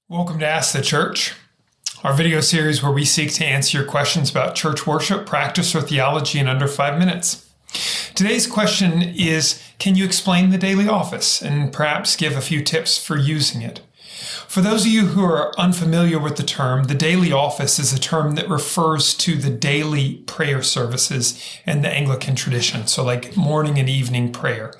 Welcome to Ask the Church, our video series where we seek to answer your questions about church worship, practice, or theology in under 5 minutes. Today's question is, can you explain the daily office and perhaps give a few tips for using it? For those of you who are unfamiliar with the term, the daily office is a term that refers to the daily prayer services in the Anglican tradition, so like morning and evening prayer.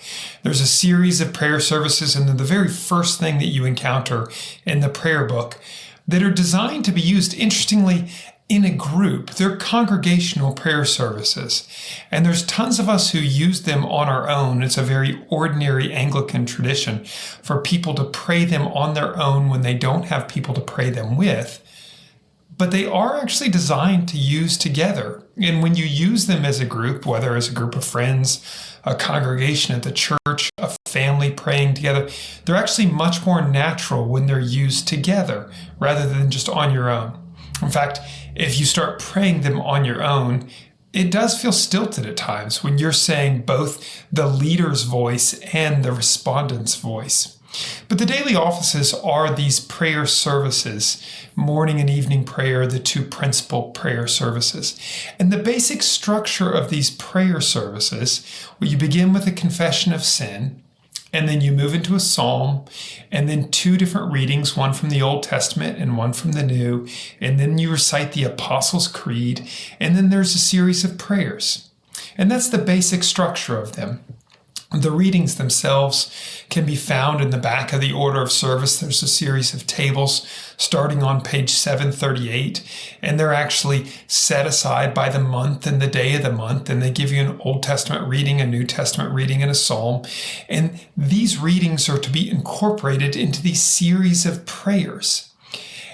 There's a series of prayer services, and they're the very first thing that you encounter in the prayer book that are designed to be used, interestingly, in a group. They're congregational prayer services, and there's tons of us who use them on our own. It's a very ordinary Anglican tradition for people to pray them on their own when they don't have people to pray them with, but they are actually designed to use together. And when you use them as a group, whether as a group of friends, a congregation at the church, a family praying together, they're actually much more natural when they're used together rather than just on your own. In fact, if you start praying them on your own, it does feel stilted at times when you're saying both the leader's voice and the respondent's voice. But the daily offices are these prayer services, morning and evening prayer, the two principal prayer services. And the basic structure of these prayer services, where you begin with a confession of sin, and then you move into a psalm, and then two different readings, one from the Old Testament and one from the New, and then you recite the Apostles' Creed, and then there's a series of prayers. And that's the basic structure of them. The readings themselves can be found in the back of the order of service. There's a series of tables starting on page 738, and they're actually set aside by the month and the day of the month, and they give you an Old Testament reading, a New Testament reading, and a psalm. And these readings are to be incorporated into these series of prayers.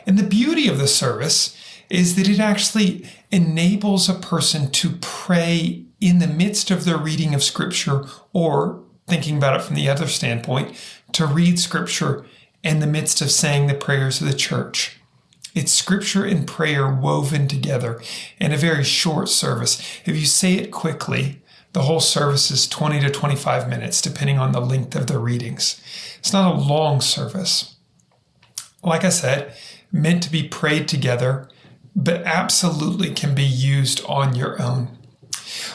And the beauty of the service is that it actually enables a person to pray in the midst of their reading of Scripture, or, thinking about it from the other standpoint, to read Scripture in the midst of saying the prayers of the church. It's Scripture and prayer woven together in a very short service. If you say it quickly, the whole service is 20 to 25 minutes, depending on the length of the readings. It's not a long service. Like I said, meant to be prayed together, but absolutely can be used on your own.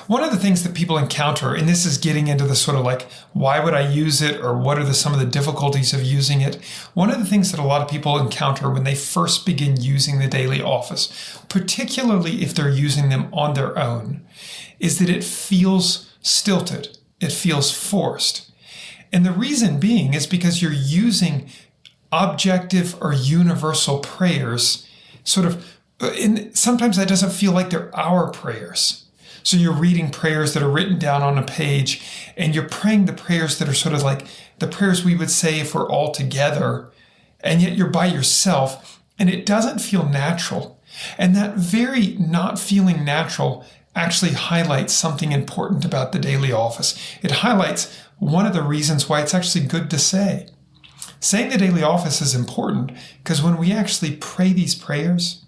One of the things that people encounter, and this is getting into the sort of like, why would I use it, or what are some of the difficulties of using it? One of the things that a lot of people encounter when they first begin using the daily office, particularly if they're using them on their own, is that it feels stilted. It feels forced. And the reason being is because you're using objective or universal prayers sometimes that doesn't feel like they're our prayers. So you're reading prayers that are written down on a page, and you're praying the prayers that are sort of like the prayers we would say if we're all together, and yet you're by yourself, and it doesn't feel natural. And that very not feeling natural actually highlights something important about the daily office. It highlights one of the reasons why it's actually good to say. Saying the daily office is important because when we actually pray these prayers,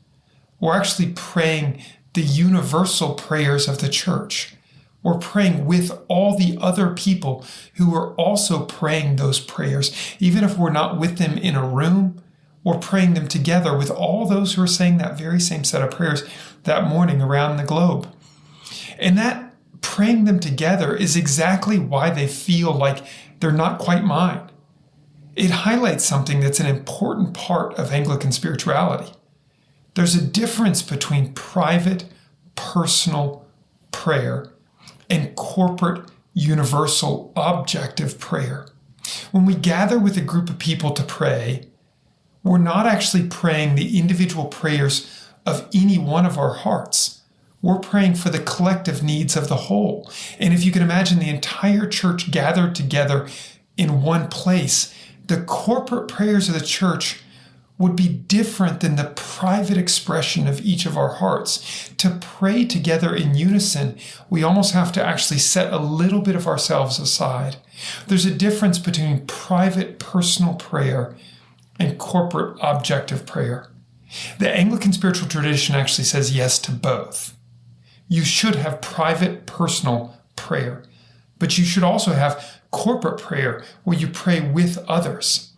we're actually praying the universal prayers of the church. We're praying with all the other people who are also praying those prayers. Even if we're not with them in a room, we're praying them together with all those who are saying that very same set of prayers that morning around the globe. And that praying them together is exactly why they feel like they're not quite mine. It highlights something that's an important part of Anglican spirituality. There's a difference between private, personal prayer and corporate, universal, objective prayer. When we gather with a group of people to pray, we're not actually praying the individual prayers of any one of our hearts. We're praying for the collective needs of the whole. And if you can imagine the entire church gathered together in one place, the corporate prayers of the church would be different than the private expression of each of our hearts. To pray together in unison, we almost have to actually set a little bit of ourselves aside. There's a difference between private, personal prayer and corporate, objective prayer. The Anglican spiritual tradition actually says yes to both. You should have private, personal prayer, but you should also have corporate prayer where you pray with others.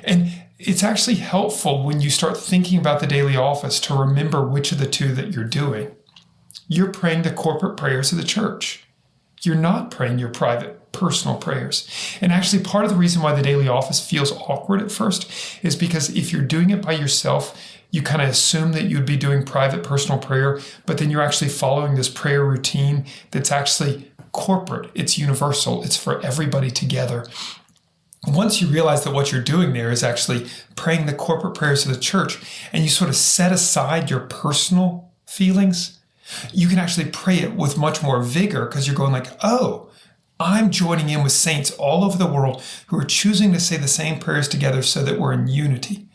And it's actually helpful when you start thinking about the daily office to remember which of the two that you're doing. You're praying the corporate prayers of the church. You're not praying your private, personal prayers. And actually, part of the reason why the daily office feels awkward at first is because if you're doing it by yourself, you kind of assume that you'd be doing private, personal prayer, but then you're actually following this prayer routine that's actually corporate. It's universal. It's for everybody together. Once you realize that what you're doing there is actually praying the corporate prayers of the church, and you sort of set aside your personal feelings, you can actually pray it with much more vigor because you're going like, oh, I'm joining in with saints all over the world who are choosing to say the same prayers together so that we're in unity.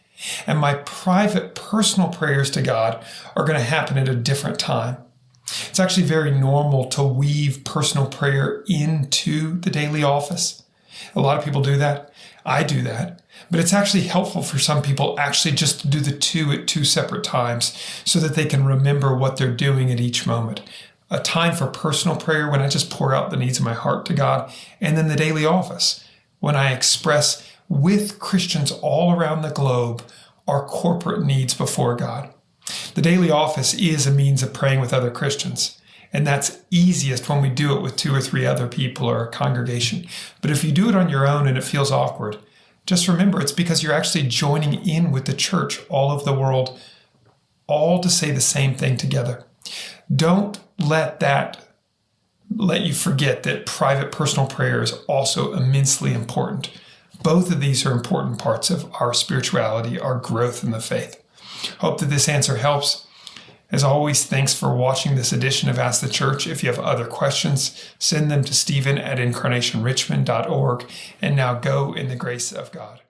And my private, personal prayers to God are going to happen at a different time. It's actually very normal to weave personal prayer into the daily office. A lot of people do that. I do that. But it's actually helpful for some people actually just to do the two at two separate times so that they can remember what they're doing at each moment. A time for personal prayer when I just pour out the needs of my heart to God, and then the daily office when I express with Christians all around the globe our corporate needs before God. The daily office is a means of praying with other Christians. And that's easiest when we do it with 2 or 3 other people or a congregation. But if you do it on your own and it feels awkward, just remember it's because you're actually joining in with the church all over the world, all to say the same thing together. Don't let you forget that private personal prayer is also immensely important. Both of these are important parts of our spirituality, our growth in the faith. Hope that this answer helps. As always, thanks for watching this edition of Ask the Church. If you have other questions, send them to Stephen@incarnationrichmond.org. And now go in the grace of God.